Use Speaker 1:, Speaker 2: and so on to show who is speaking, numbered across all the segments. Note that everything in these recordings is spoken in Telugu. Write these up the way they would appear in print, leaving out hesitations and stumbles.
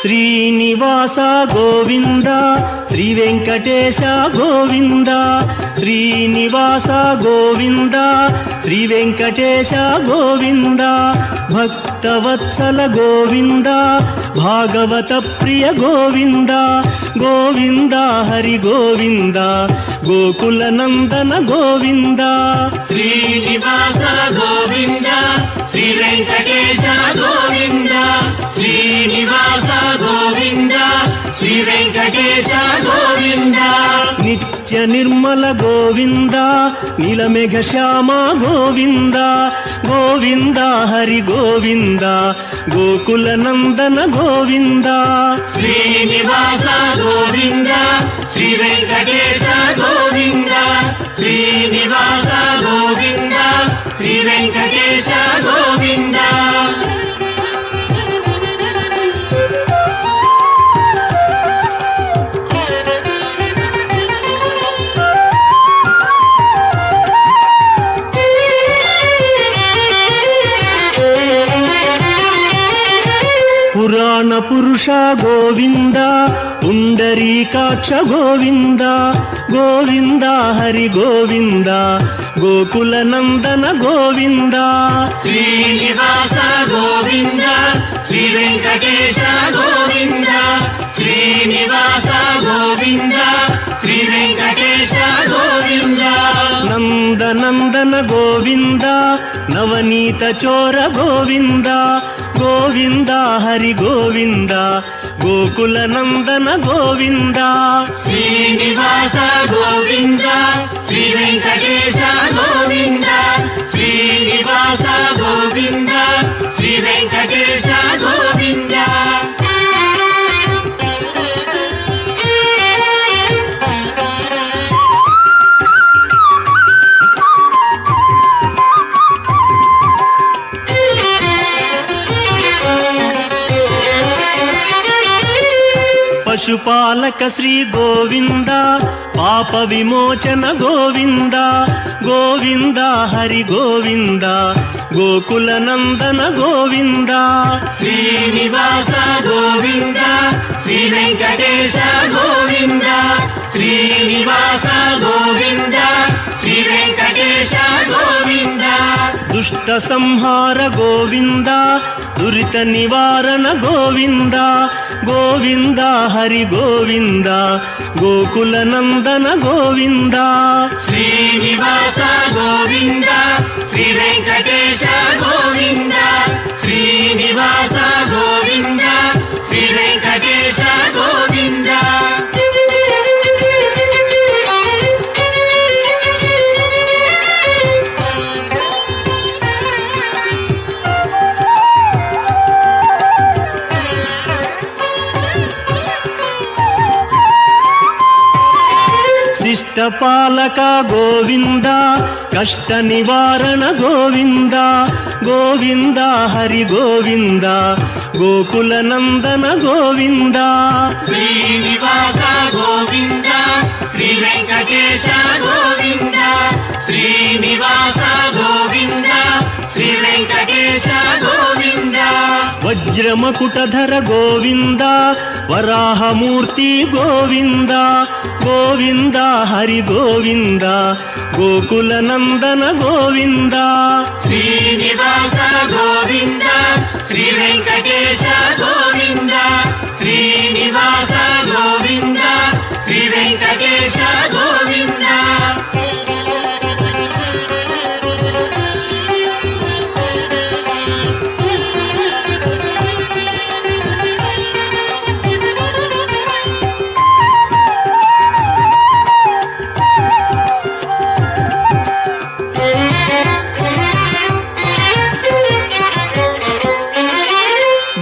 Speaker 1: శ్రీనివాస గోవింద శ్రీ వెంకటేశ గోవింద శ్రీనివాస గోవింద శ్రీ వెంకటేశ గోవింద భక్తవత్సల గోవింద భాగవత ప్రియ గోవింద గోవింద హరి గోవింద గోకుల నందన గోవింద
Speaker 2: శ్రీనివాస గోవింద శ్రీ వెంకటేశ గోవింద శ్రీనివాస గోవింద శ్రీ వెంకటేశ గోవింద
Speaker 1: నిత్య నిర్మల గోవింద నీలమేఘ శ్యామ గోవింద గోవింద హరి గోవింద గోకుల నందన గోవింద
Speaker 2: శ్రీనివాస గోవింద శ్రీ వెంకటేశ గోవింద శ్రీనివాస గోవింద శ్రీ వెంకటేశ గోవింద
Speaker 1: పురాణ పురుష గోవింద పుండరీకాక్ష గోవింద గోవింద హరి గోవింద గోకుల నందన గోవింద
Speaker 2: శ్రీనివాస గోవింద శ్రీ వెంకటేశ గోవింద శ్రీనివాస గోవింద శ్రీ వెంకటేశ గోవింద
Speaker 1: నందనందన గోవింద నవనీత చోర గోవింద గోవింద హరి గోవింద గోకుల నందన గోవింద
Speaker 2: శ్రీనివాస గోవింద శ్రీ వెంకటేశ గోవింద శ్రీనివాస గోవింద శ్రీ వెంకటేశ గోవింద
Speaker 1: పశుపాలక శ్రీ గోవింద పాప విమోచన గోవింద గోవింద హరి గోవింద గోకుల నందన గోవింద
Speaker 2: శ్రీనివాస గోవింద శ్రీ వెంకటేశ గోవింద శ్రీనివాస గోవింద శ్రీ వెంకటేశ గోవింద
Speaker 1: దుష్ట సంహార గోవింద దురిత నివారణ గోవింద గోవింద హరి గోవింద గోకుల నందన గోవింద
Speaker 2: శ్రీనివాస గోవింద శ్రీ వెంకటేశ గోవింద శ్రీనివాస గోవింద శ్రీ వెంకటేశ గోవింద
Speaker 1: శిష్టపాలక గోవింద కష్ట నివారణ గోవింద గోవింద హరి గోవింద గోకుల నందన గోవింద
Speaker 2: శ్రీనివాస గోవింద శ్రీ వెంకటేశ గోవింద శ్రీనివాస గోవింద శ్రీ వెంకటేశ గోవింద
Speaker 1: వజ్రమకుటధర గోవింద వరాహమూర్తి గోవింద గోవింద హరి గోవింద గోకుల నందన గోవింద
Speaker 2: శ్రీనివాస గోవింద శ్రీ వెంకటేశ గోవింద శ్రీనివాస గోవింద శ్రీ వెంకటేశ గోవింద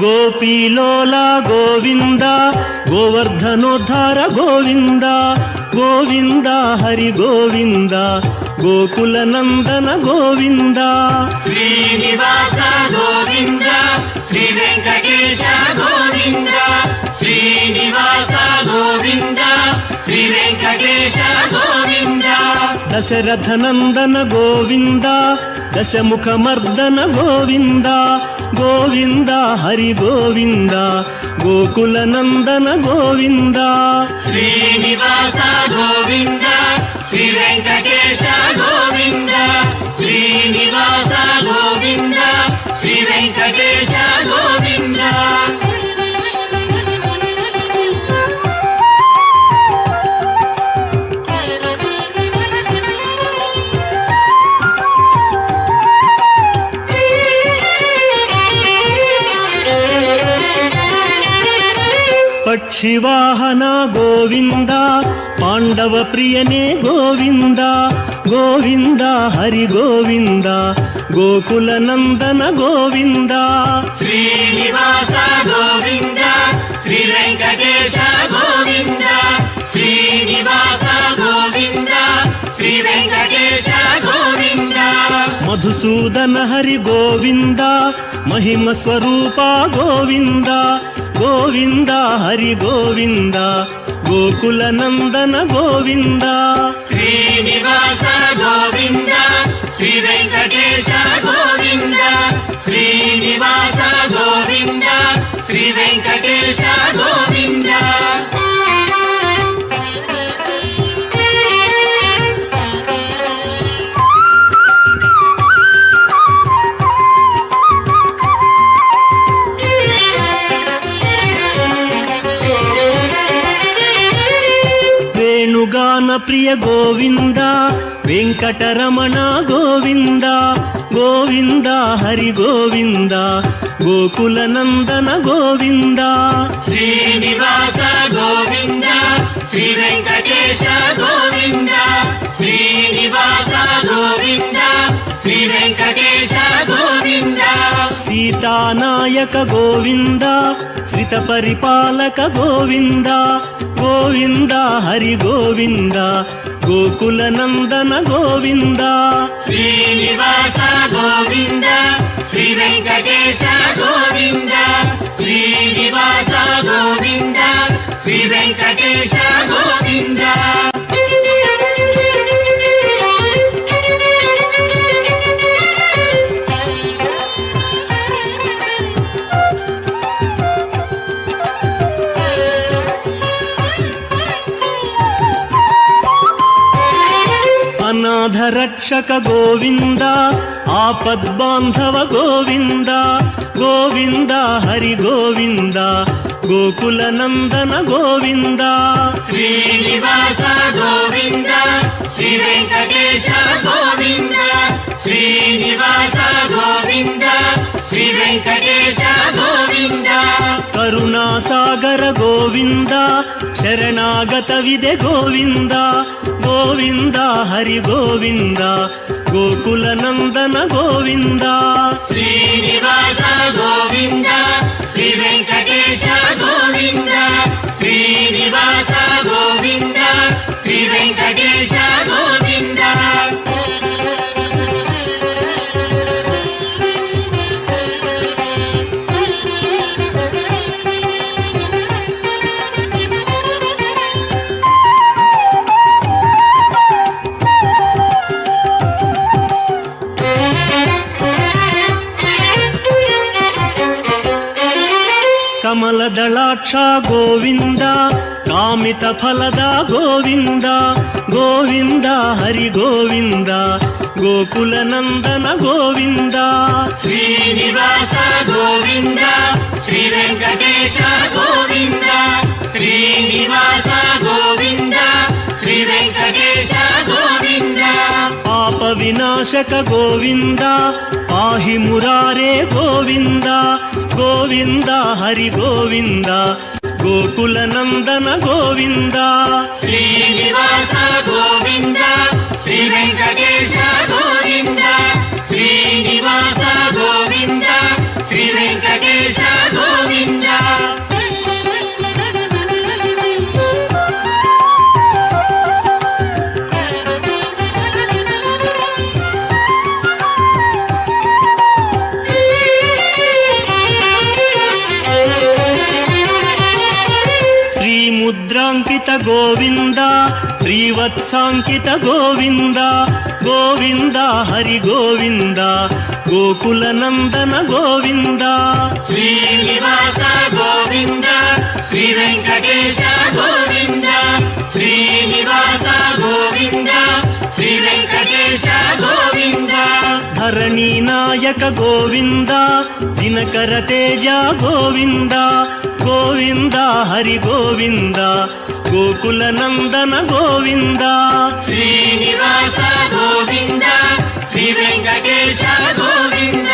Speaker 1: గోపీలోల గోవింద గోవర్ధనోద్ధార గోవింద గోవింద హరి గోవింద ಗೋಕುಲ ನಂದನ ಗೋವಿಂದ
Speaker 2: ಶ್ರೀನಿವಾಸ ಗೋವಿಂದ ಶ್ರೀ ವೆಂಕಟೇಶ ಗೋವಿಂದ ಶ್ರೀನಿವಾಸ ಗೋವಿಂದ ಶ್ರೀ ವೆಂಕಟೇಶ ಗೋವಿಂದ
Speaker 1: ದಶರಥ ನಂದನ ಗೋವಿಂದ ದಶಮುಖ ಮರ್ದನ ಗೋವಿಂದ ಗೋವಿಂದ ಹರಿ ಗೋವಿಂದ ಗೋಕುಲ ನಂದನ ಗೋವಿಂದ
Speaker 2: ಶ್ರೀನಿವಾಸ ಗೋವಿಂದ ಶ್ರೀ ವೆಂಕಟೇಶ ಗೋವಿಂದ ಶ್ರೀನಿವಾಸ ಗೋವಿಂದ ಶ್ರೀ ವೆಂಕಟೇಶ ಗೋವಿಂದ
Speaker 1: ಪಕ್ಷಿವಾಹನ ಗೋವಿಂದ ಪಾಂಡವ ಪ್ರಿಯನೇ ಗೋವಿಂದ ಗೋವಿಂದ ಹರಿ ಗೋವಿಂದ ಗೋಕುಲ ನಂದನ ಗೋವಿಂದ
Speaker 2: ಶ್ರೀನಿವಾಸ ಗೋವಿಂದ ಶ್ರೀ ವೆಂಕಟೇಶ ಗೋವಿಂದ ಶ್ರೀನಿವಾಸ ಗೋವಿಂದ ಶ್ರೀ ವೆಂಕಟೇಶ ಗೋವಿಂದ
Speaker 1: ಮಧುಸೂದನ ಹರಿ ಗೋವಿಂದ ಮಹಿಮ ಸ್ವರೂಪ ಗೋವಿಂದ ಗೋವಿಂದ ಹರಿ ಗೋವಿಂದ ಗೋಕುಲ ನಂದನ ಗೋವಿಂದ
Speaker 2: ಶ್ರೀನಿವಾಸ ಗೋವಿಂದ ಶ್ರೀ ವೆಂಕಟೇಶ ಗೋವಿಂದ ಶ್ರೀನಿವಾಸ ಗೋವಿಂದ ಶ್ರೀ ವೆಂಕಟೇಶ ಗೋವಿಂದ
Speaker 1: ವೇಣುಗಾನ ಪ್ರಿಯ ಗೋವಿಂದ ವೆಂಕಟರಮಣ ಗೋವಿಂದ ಗೋವಿಂದ ಹರಿ ಗೋವಿಂದ ಗೋಕುಲ ನಂದನ ಗೋವಿಂದ
Speaker 2: ಶ್ರೀನಿವಾಸ ಗೋವಿಂದ ಶ್ರೀ ವೆಂಕಟೇಶ ಗೋವಿಂದ ಶ್ರೀನಿವಾಸ ಗೋವಿಂದ ಶ್ರೀ ವೆಂಕಟೇಶ ಗೋವಿಂದ
Speaker 1: ಸೀತಾನಾಯಕ ಗೋವಿಂದ ಶ್ರಿತ ಪರಿಪಾಲಕ ಗೋವಿಂದ ಗೋವಿಂದ ಹರಿ ಗೋವಿಂದ ಗೋಕುಲ ನಂದನ ಗೋವಿಂದ
Speaker 2: ಶ್ರೀನಿವಾಸ ಗೋವಿಂದ ಶ್ರೀ ವೆಂಕಟೇಶ ಗೋವಿಂದ ಶ್ರೀನಿವಾಸ ಗೋವಿಂದ ಶ್ರೀ ವೆಂಕಟೇಶ ಗೋವಿಂದ
Speaker 1: ಅನಾಥ ರಕ್ಷಕ ಗೋವಿಂದ ಆಪದ್ಬಾಂಧವ ಗೋವಿಂದ ಗೋವಿಂದ ಹರಿ ಗೋವಿಂದ ಗೋಕುಲ ನಂದನ ಗೋವಿಂದ
Speaker 2: ಶ್ರೀನಿವಾಸ ಗೋವಿಂದ ಶ್ರೀ ವೆಂಕಟೇಶ ಗೋವಿಂದ ಶ್ರೀನಿವಾಸ ಗೋವಿಂದ ಶ್ರೀ ವೆಂಕಟೇಶ ಗೋವಿಂದ
Speaker 1: ಕರುಣಾಸಾಗರ ಗೋವಿಂದ ಶರಣಾಗತವಿದೆ ಗೋವಿಂದ ಗೋವಿಂದ ಹರಿ ಗೋವಿಂದ ಗೋಕುಲ ನಂದನ ಗೋವಿಂದ
Speaker 2: ಶ್ರೀನಿವಾಸ ಗೋವಿಂದ ಶ್ರೀ ವೆಂಕಟೇಶ ಗೋವಿಂದ ಶ್ರೀನಿವಾಸ ಗೋವಿಂದ ಶ್ರೀ ವೆಂಕಟೇಶ ಗೋವಿಂದ
Speaker 1: ಕಮಲದಳಾಕ್ಷ ಗೋವಿಂದ ಕಾಮಿತ ಫಲದ ಗೋವಿಂದ ಗೋವಿಂದ ಹರಿ ಗೋವಿಂದ ಗೋಕುಲ ನಂದನ ಗೋವಿಂದ
Speaker 2: ಶ್ರೀನಿವಾಸ ಗೋವಿಂದ ಶ್ರೀ ವೆಂಕಟೇಶ ಗೋವಿಂದ ಶ್ರೀನಿವಾಸ ಗೋವಿಂದ ಶ್ರೀ ವೆಂಕಟೇಶ ಗೋವಿಂದ
Speaker 1: ಪಾಪ ವಿನಾಶಕ ಗೋವಿಂದ ಪಾಹಿ ಮುರಾರೇ ಗೋವಿಂದ ಗೋವಿಂದ ಹರಿ ಗೋವಿಂದ ಗೋಕುಲ ನಂದನ ಗೋವಿಂದ
Speaker 2: ಶ್ರೀನಿವಾಸ ಗೋವಿಂದ ಶ್ರೀ ವೆಂಕಟೇಶ ಗೋವಿಂದ ಶ್ರೀನಿವಾಸ ಗೋವಿಂದ ಶ್ರೀ ವೆಂಕಟೇಶ ಗೋವಿಂದ
Speaker 1: ಮುದ್ರಾಂಕಿತ ಗೋವಿಂದ ಶ್ರೀವತ್ಸಾಂಕಿತ ಗೋವಿಂದ ಗೋವಿಂದ ಹರಿ ಗೋವಿಂದ ಗೋಕುಲ ನಂದನ ಗೋವಿಂದ
Speaker 2: ಶ್ರೀನಿವಾಸ ಗೋವಿಂದ ಶ್ರೀ ವೆಂಕಟೇಶ ಗೋವಿಂದ ಶ್ರೀನಿವಾಸ ಗೋವಿಂದ ಶ್ರೀ ವೆಂಕಟೇಶ ಗೋವಿಂದ
Speaker 1: ಧರಣಿ ನಾಯಕ ಗೋವಿಂದ ದಿನಕರ ತೇಜ ಗೋವಿಂದ ಗೋವಿಂದ ಹರಿ ಗೋವಿಂದ ಗೋಕುಲ ನಂದನ ಗೋವಿಂದ
Speaker 2: ಶ್ರೀನಿವಾಸ ಗೋವಿಂದ ಶ್ರೀ ವೆಂಕಟೇಶ ಗೋವಿಂದ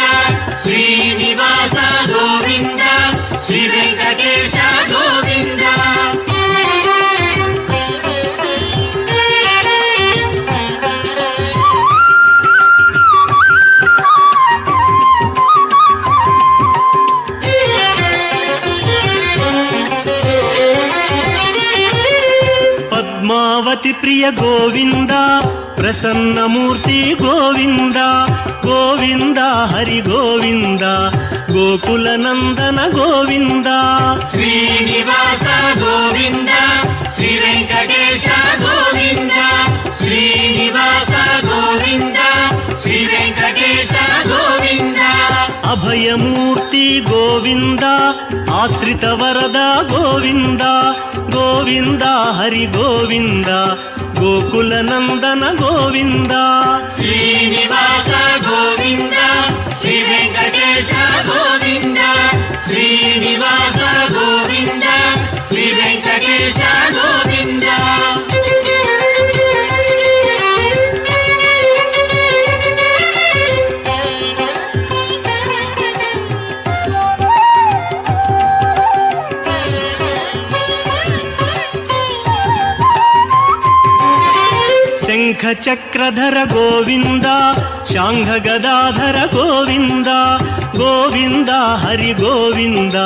Speaker 2: ಶ್ರೀನಿವಾಸ ಗೋವಿಂದ ಶ್ರೀ ವೆಂಕಟೇಶ ಗೋವಿಂದ
Speaker 1: ಪದ್ಮಾವತಿ ಪ್ರಿಯ ಗೋವಿಂದ ಪ್ರಸನ್ನ ಮೂರ್ತಿ ಗೋವಿಂದ ಗೋವಿಂದ ಹರಿ ಗೋವಿಂದ ಗೋಕುಲ ನಂದನ ಗೋವಿಂದ
Speaker 2: ಶ್ರೀನಿವಾಸ ಗೋವಿಂದ ಶ್ರೀ ವೆಂಕಟೇಶ ಗೋವಿಂದ ಶ್ರೀನಿವಾಸ ಗೋವಿಂದ ಶ್ರೀ ವೆಂಕಟೇಶ ಗೋವಿಂದ
Speaker 1: ಅಭಯಮೂರ್ತಿ ಗೋವಿಂದ ಆಶ್ರಿತ ವರದ ಗೋವಿಂದ ಗೋವಿಂದ ಹರಿ ಗೋವಿಂದ ಗೋಕುಲ ನಂದನ ಗೋವಿಂದ
Speaker 2: ಶ್ರೀನಿವಾಸ ಗೋವಿಂದ ಶ್ರೀ ವೆಂಕಟೇಶ ಗೋವಿಂದ ಶ್ರೀನಿವಾಸ ಗೋವಿಂದ ಶ್ರೀ ವೆಂಕಟೇಶ ಗೋವಿಂದ
Speaker 1: ಶಂಖ ಚಕ್ರಧರ ಗೋವಿಂದ ಶಾಂಘ ಗದಾಧರ ಗೋವಿಂದ ಗೋವಿಂದ ಹರಿ ಗೋವಿಂದ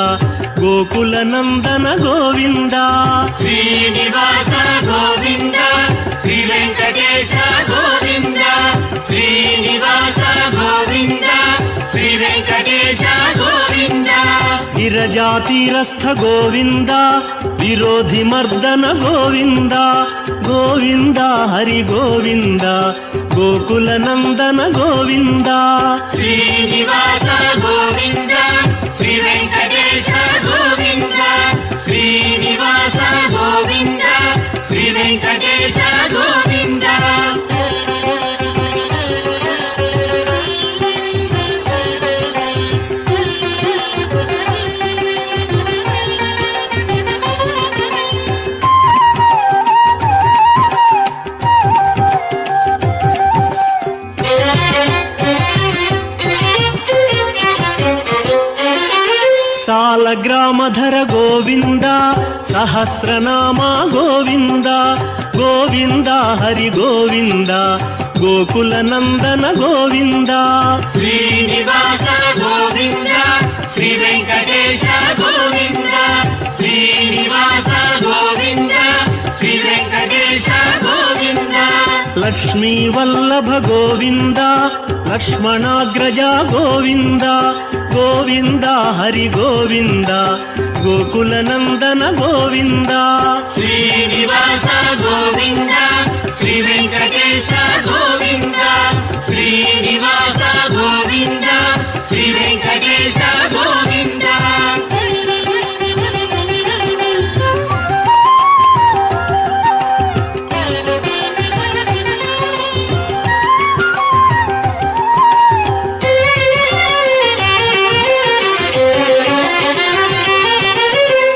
Speaker 1: ಗೋಕುಲ ನಂದನ ಗೋವಿಂದ
Speaker 2: ಶ್ರೀನಿವಾಸ ಗೋವಿಂದ ಶ್ರೀ ವೆಂಕಟೇಶ ಗೋವಿಂದ ಶ್ರೀನಿವಾಸ ಗೋವಿಂದ ಶ್ರೀ ವೆಂಕಟೇಶ ಗೋವಿಂದ
Speaker 1: ವಿರಜಾತೀರಸ್ಥ ಗೋವಿಂದ ವಿರೋಧಿ ಮರ್ದನ ಗೋವಿಂದ ಗೋವಿಂದ ಹರಿ ಗೋವಿಂದ ಗೋಕುಲ ನಂದನ ಗೋವಿಂದ
Speaker 2: ಶ್ರೀನಿವಾಸ ಗೋವಿಂದ ಶ್ರೀ ವೆಂಕಟೇಶ ಗೋವಿಂದ ಶ್ರೀನಿವಾಸ ಗೋವಿಂದ ಶ್ರೀ ವೆಂಕಟೇಶ ಗೋವಿಂದ
Speaker 1: ಸಾಲಗ್ರಾಮಧರ ಗೋವಿಂದ ಸಹಸ್ರನಾಮ ಗೋವಿಂದ ಗೋವಿಂದ ಹರಿ ಗೋವಿಂದ ಗೋಕುಲ ನಂದನ ಗೋವಿಂದ
Speaker 2: ಶ್ರೀನಿವಾಸ ಗೋವಿಂದ ಶ್ರೀ ವೆಂಕಟೇಶ ಗೋವಿಂದ ಶ್ರೀನಿವಾಸ ಗೋವಿಂದ ಶ್ರೀ ವೆಂಕಟೇಶ ಗೋವಿಂದ
Speaker 1: ಲಕ್ಷ್ಮೀ ವಲ್ಲಭ ಗೋವಿಂದ ಲಕ್ಷ್ಮಣಾಗ್ರಜ ಗೋವಿಂದ ಗೋವಿಂದ ಹರಿ ಗೋವಿಂದ ಗೋಕುಲ ನಂದನ ಗೋವಿಂದ
Speaker 2: ಶ್ರೀನಿವಾಸ ಗೋವಿಂದ ಶ್ರೀ ವೆಂಕಟೇಶ ಗೋವಿಂದ ಶ್ರೀನಿವಾಸ ಗೋವಿಂದ ಶ್ರೀ ವೆಂಕಟೇಶ ಗೋವಿಂದ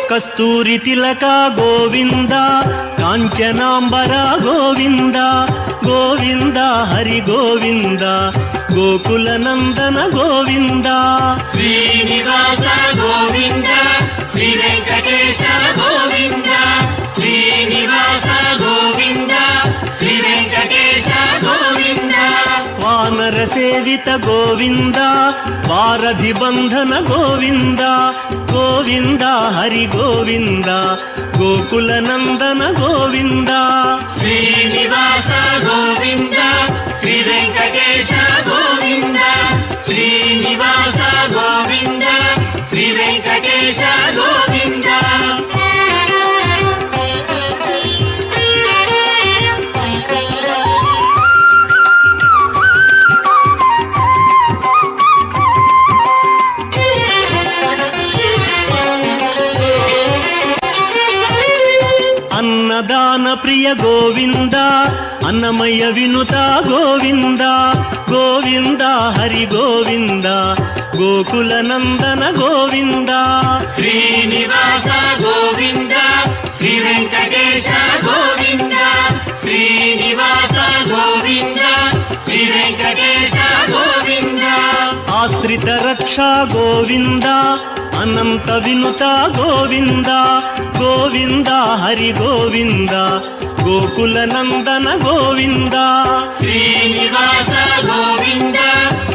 Speaker 1: ಕಸ್ತೂರಿ ತಿಲಕ ಗೋವಿಂದ ಕಾಂಚನಾಂಬರ ಗೋವಿಂದ ಗೋವಿಂದ ಹರಿ ಗೋವಿಂದ ಗೋಕುಲ ನಂದನ ಗೋವಿಂದ
Speaker 2: ಶ್ರೀನಿವಾಸ ಗೋವಿಂದ ಶ್ರೀ ವೆಂಕಟೇಶ ಗೋವಿಂದ ಶ್ರೀನಿವಾಸ ಗೋವಿಂದ ಶ್ರೀ ವೆಂಕಟೇಶ ಗೋವಿಂದ
Speaker 1: ವಾನರ ಸೇವಿತ ಗೋವಿಂದ ವಾರಧಿ ಬಂಧನ ಗೋವಿಂದ ಗೋವಿಂದ ಹರಿ ಗೋವಿಂದ ಗೋಕುಲ ನಂದನ ಗೋವಿಂದ
Speaker 2: ಶ್ರೀನಿವಾಸ ಗೋವಿಂದ ಶ್ರೀ ವೆಂಕಟೇಶ ಗೋವಿಂದ ಶ್ರೀನಿವಾಸ ಗೋವಿಂದ ಶ್ರೀ ವೆಂಕಟೇಶ ಗೋವಿಂದ
Speaker 1: ప్రియ గోవింద అన్నమయ్య వినుత గోవింద గోవింద హరి గోవింద గోకుల నందన గోవింద
Speaker 2: శ్రీనివాస గోవింద శ్రీ వెంకటేశ గోవింద శ్రీనివాస గోవింద శ్రీ వెంకటేశ గోవింద
Speaker 1: ఆశ్రిత రక్ష గోవింద అనంత వినుత గోవింద గోవింద హరి గోవింద గోకుల నందన గోవింద
Speaker 2: శ్రీనివాస గోవింద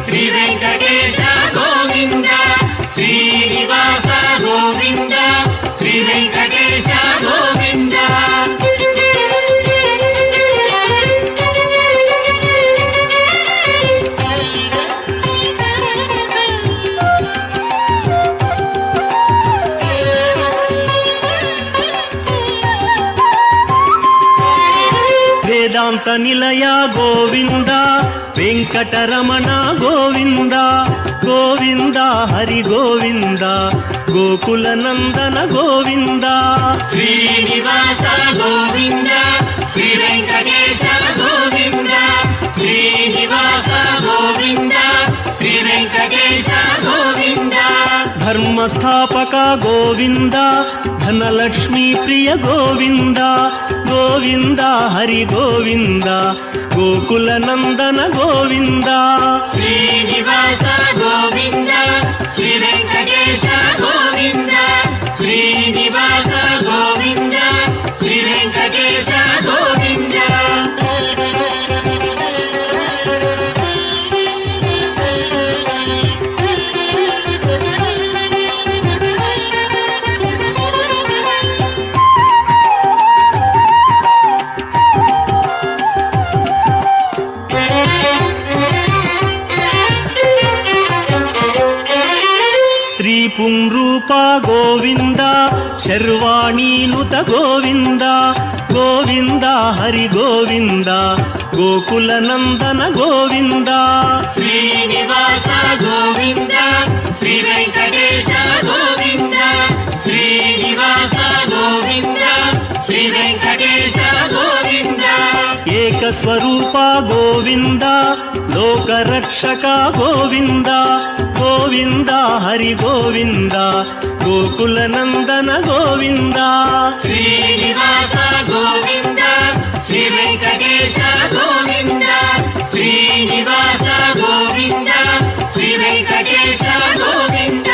Speaker 2: శ్రీ వెంకటేశ గోవింద శ్రీనివాస గోవింద శ్రీ వెంకటేశ గోవింద
Speaker 1: వేదాంత నిలయ గోవింద వెంకటరమణ గోవింద గోవింద హరి గోవింద గోకుల నందన గోవింద
Speaker 2: శ్రీనివాస గోవింద శ్రీ వెంకటేశ గోవింద శ్రీనివాస గోవింద శ్రీ వెంకటేశ గోవింద
Speaker 1: ధర్మస్థాపక గోవింద ధనలక్ష్మీ ప్రియ గోవింద గోవింద హరి గోవింద గోకుల నందన గోవింద
Speaker 2: శ్రీనివాస గోవింద శ్రీ వెంకటేశ గోవింద శ్రీనివాస గోవింద శ్రీ వెంకటేశ గోవింద
Speaker 1: స్త్రీ పుంరూప గోవింద శర్వాణీనుత గోవింద గోవింద హరి గోవింద గోకుల నందన గోవింద
Speaker 2: శ్రీనివాస గోవింద శ్రీ వెంకటేశ గోవింద శ్రీనివాస గోవింద శ్రీ వెంకటేశ గోవింద
Speaker 1: ఏకస్వరూప గోవింద లోకరక్షక గోవింద గోవింద హరి గోవింద గోకుల నందన గోవింద
Speaker 2: శ్రీనివాస గోవింద శ్రీ వెంకటేశ గోవింద శ్రీనివాస గోవింద శ్రీ వెంకటేశ గోవింద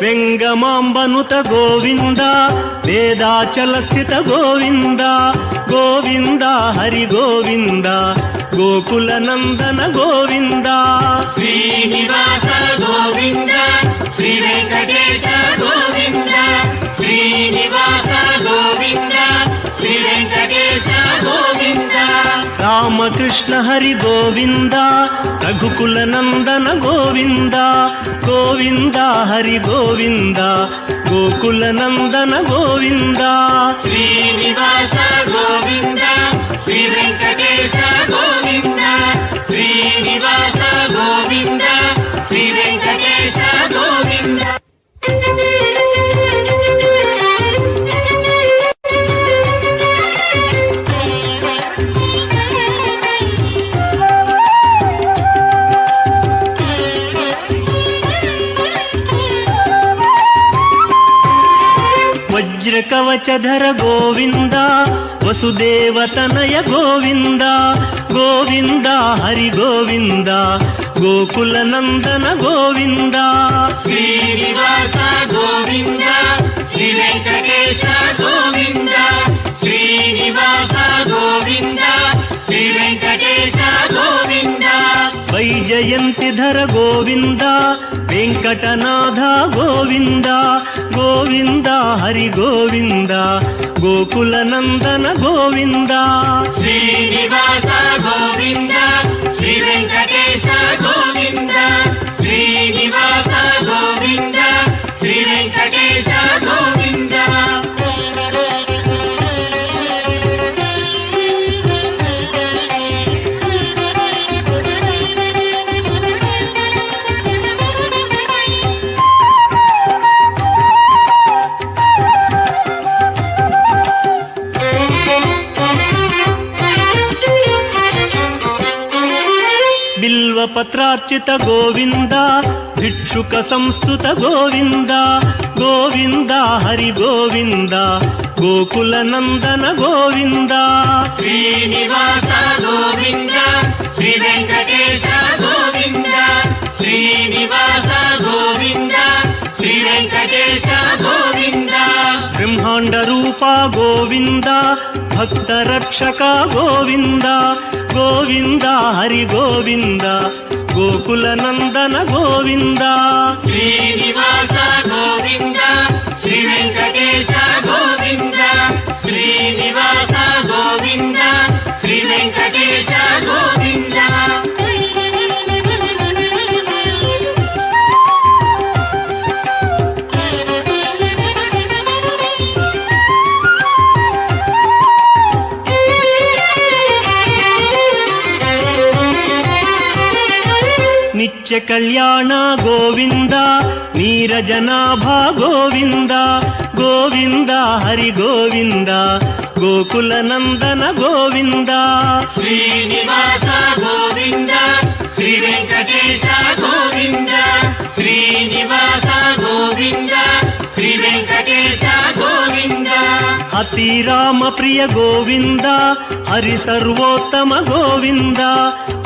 Speaker 1: వెంగమాంబనుత గోవింద వేదాచల స్థిత గోవింద గోవింద హరి గోవింద గోకుల నందన గోవింద
Speaker 2: శ్రీనివాస గోవింద శ్రీ వెంకటేశ గోవింద శ్రీనివాస గోవింద శ్రీ వెంకటేశ గోవింద
Speaker 1: రామకృష్ణ హరి గోవింద రఘుకుల నందన గోవింద గోవింద హరి గోవింద గోకుల నందన గోవింద
Speaker 2: శ్రీనివాస గోవింద శ్రీ వెంకటేశ గోవింద శ్రీనివాస గోవింద శ్రీ వెంకటేశ గోవింద
Speaker 1: వజ్రకవచధర గోవింద వసుదేవతనయ గోవింద గోవింద హరి గోవింద గోకుల నందన గోవింద
Speaker 2: శ్రీనివాస గోవింద శ్రీ వెంకటేశ గోవింద శ్రీనివాస గోవింద శ్రీ వెంకటేశ గోవింద
Speaker 1: వైజయంతిధర గోవింద వెంకటనాథ గోవింద గోవింద హరి గోవింద గోకుల నందన గోవింద
Speaker 2: శ్రీనివాస గోవింద శ్రీ వెంకటేశ గోవింద శ్రీనివాస గోవింద శ్రీ వెంకటేశ గోవింద
Speaker 1: బిల్వపత్రార్చిత గోవింద భిక్షుక సంస్తుత గోవింద గోవింద హరి గోవింద గోకుల నందన గోవింద
Speaker 2: శ్రీనివాస గోవింద శ్రీ వెంకటేశ గోవింద శ్రీనివాస గోవింద శ్రీ వెంకటేశ గోవింద
Speaker 1: బ్రహ్మాండ రూప గోవింద భక్త రక్షక గోవింద గోవింద హరి గోవింద గోకుల నందన గోవింద
Speaker 2: శ్రీనివాస గోవింద శ్రీ వెంకటేశ గోవింద శ్రీనివాస గోవింద శ్రీ వెంకటేశ గోవింద
Speaker 1: నిత్య కళ్యాణ గోవింద నీరజనాభ గోవింద గోవింద హరి గోవింద గోకుల నందన గోవింద
Speaker 2: శ్రీనివాస గోవింద శ్రీ వెంకటేశ గోవింద శ్రీనివాస గోవింద శ్రీ వెంకటేశ గోవింద
Speaker 1: అతి రామ ప్రియ గోవింద హరి సర్వోత్తమ గోవింద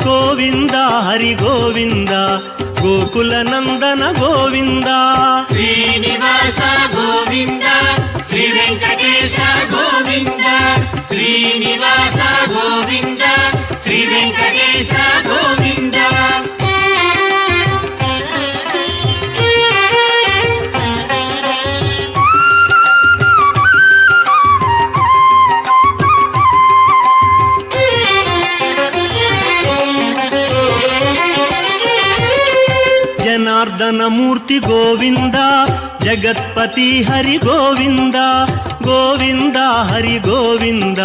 Speaker 1: గోవింద హరి గోవింద గోకుల నందన గోవింద
Speaker 2: శ్రీనివాస గోవింద శ్రీ వెంకటేశ గోవింద శ్రీనివాస గోవింద శ్రీ వెంకటేశ గోవింద
Speaker 1: జనార్దన మూర్తి గోవింద జగత్పతి హరి గోవింద గోవింద హరి గోవింద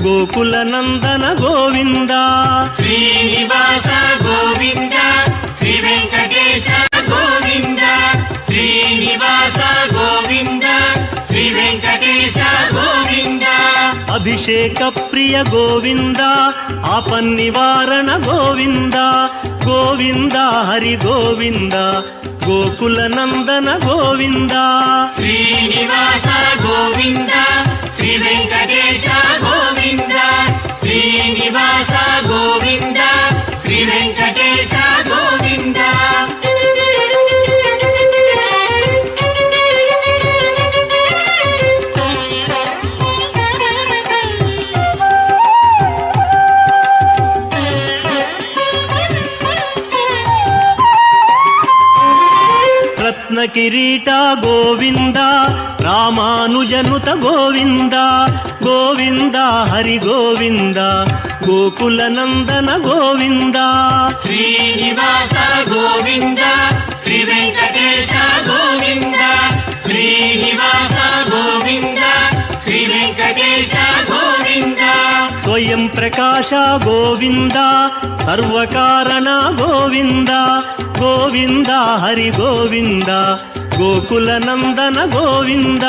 Speaker 1: గోకుల నందన గోవింద
Speaker 2: శ్రీనివాస గోవింద శ్రీ వెంకటేశ గోవింద శ్రీనివాస గోవింద శ్రీ వెంకటేశ గోవింద
Speaker 1: అభిషేక ప్రియ గోవింద ఆపన్నివారణ గోవింద గోవింద హరి గోవింద గోకుల నందన గోవింద
Speaker 2: శ్రీనివాస గోవింద శ్రీ వెంకటేశ గోవింద శ్రీనివాస గోవింద శ్రీ వెంకటేశ గోవింద
Speaker 1: రత్న కిరీట గోవింద రామానుజనుత గోవింద గోవింద హరి గోవింద గోకుల నందన గోవింద
Speaker 2: శ్రీనివాస గోవింద శ్రీ వెంకటేశ గోవింద శ్రీనివాస గోవింద శ్రీ వెంకటేశ గోవింద
Speaker 1: స్వయం ప్రకాశ గోవింద సర్వకారణ గోవింద గోవింద హరి గోవింద గోకుల నందన గోవింద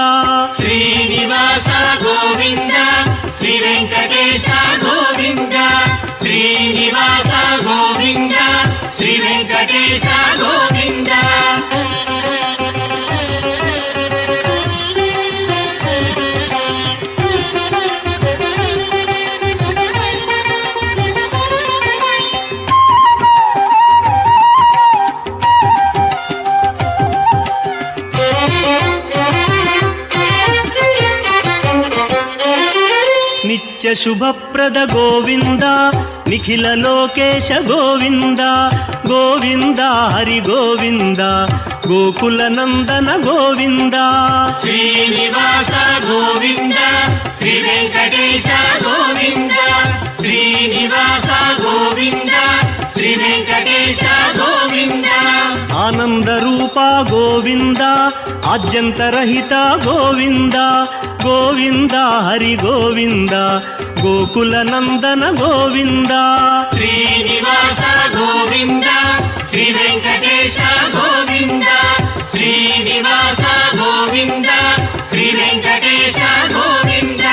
Speaker 2: శ్రీనివాస గోవింద శ్రీ వెంకటేశ గోవింద శ్రీనివాస గోవింద శ్రీ వెంకటేశ గోవింద
Speaker 1: నిత్య శుభప్రద గోవింద నిఖిల లోకేశ గోవింద గోవింద హరి గోవింద గోకుల నందన గోవింద
Speaker 2: శ్రీనివాస గోవింద శ్రీ వెంకటేశ గోవింద శ్రీనివాస గోవింద శ్రీ వెంకటేశ గోవింద
Speaker 1: ఆనంద రూప గోవింద ఆద్యంతరహిత గోవింద గోవింద హరి గోవింద గోకుల నందన గోవింద
Speaker 2: శ్రీనివాస గోవింద శ్రీ వెంకటేశ గోవింద శ్రీనివాస గోవింద శ్రీ వెంకటేశ గోవింద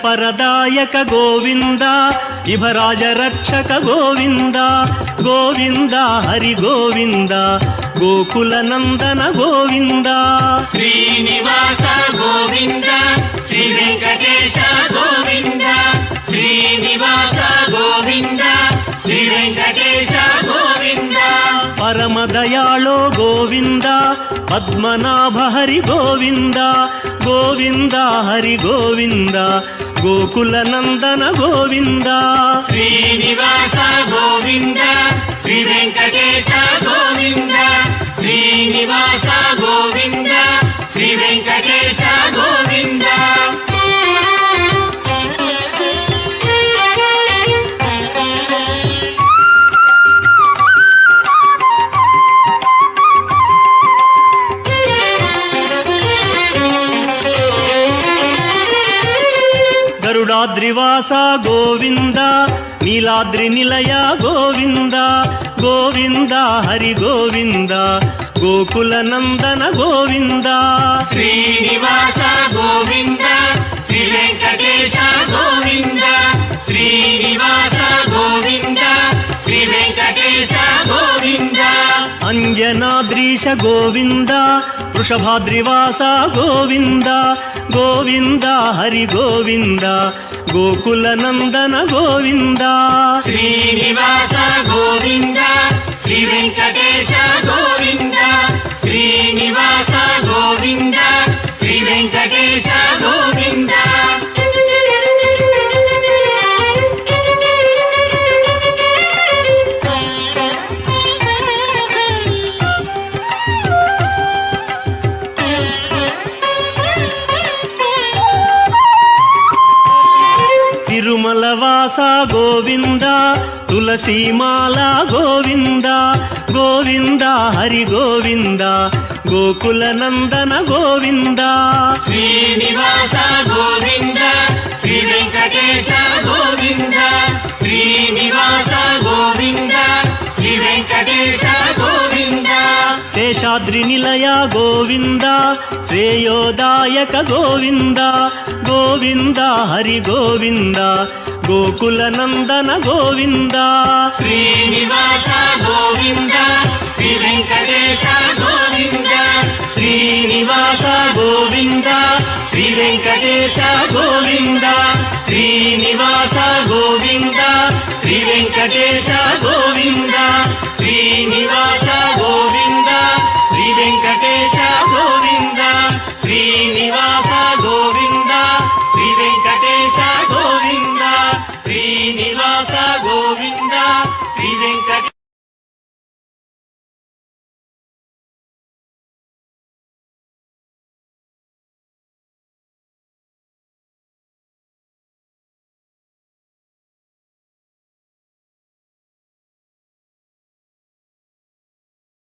Speaker 1: పరదాయక గోవింద ఇభరాజ రక్షక గోవింద గోవింద హరి గోవింద గోకుల నందన గోవింద
Speaker 2: శ్రీనివాస గోవింద శ్రీ వెంకటేశ గోవింద శ్రీనివాస గోవింద శ్రీ వెంకటేశ గోవింద
Speaker 1: పరమ దయాళో గోవింద పద్మనాభ హరి గోవింద గోవింద హరి గోవింద గోకుల నందన గోవింద
Speaker 2: శ్రీనివాస గోవింద శ్రీ వెంకటేశ గోవింద శ్రీనివాస గోవింద శ్రీ వెంకటేశ గోవింద
Speaker 1: గరుడాద్రివాస గోవింద నీలాద్రి నిలయ గోవింద గోవింద హరి గోవింద గోకుల నందన గోవింద
Speaker 2: శ్రీనివాస గోవింద శ్రీ వెంకటేశ గోవింద శ్రీనివాస గోవింద శ్రీ వెంకటేశ గోవింద
Speaker 1: అంజనాద్రీశ గోవింద వృషభాద్రివాస గోవింద గోవింద హరి గోవింద గోకుల నందన గోవింద
Speaker 2: శ్రీనివాస గోవింద శ్రీ వెంకటేశ గోవింద శ్రీనివాస గోవింద శ్రీ వెంకటేశ గోవింద
Speaker 1: తిరుమలవాస గోవింద తులసీమాల గోవింద గోవింద హరి గోవింద గోకుల నందన గోవింద
Speaker 2: శ్రీనివాస గోవింద శ్రీ వెంకటేశ గోవింద శ్రీనివాస గోవింద శ్రీ వెంకటేశ గోవింద
Speaker 1: శేషాద్రి నిలయ గోవింద శ్రేయోదాయక గోవింద గోవింద హరి గోవింద గోకుల నందన గోవింద
Speaker 2: శ్రీనివాస గోవింద శ్రీ వెంకటేశ గోవింద
Speaker 1: శ్రీనివాస గోవింద శ్రీ వెంకటేశ గోవింద శ్రీనివాస గోవింద శ్రీ వెంకటేశ గోవింద శ్రీనివాస గోవింద శ్రీ వెంకటేశ గోవింద శ్రీనివాస గోవింద శ్రీ వెంకటేశ గోవింద శ్రీనివాస గోవింద శ్రీ వెంకట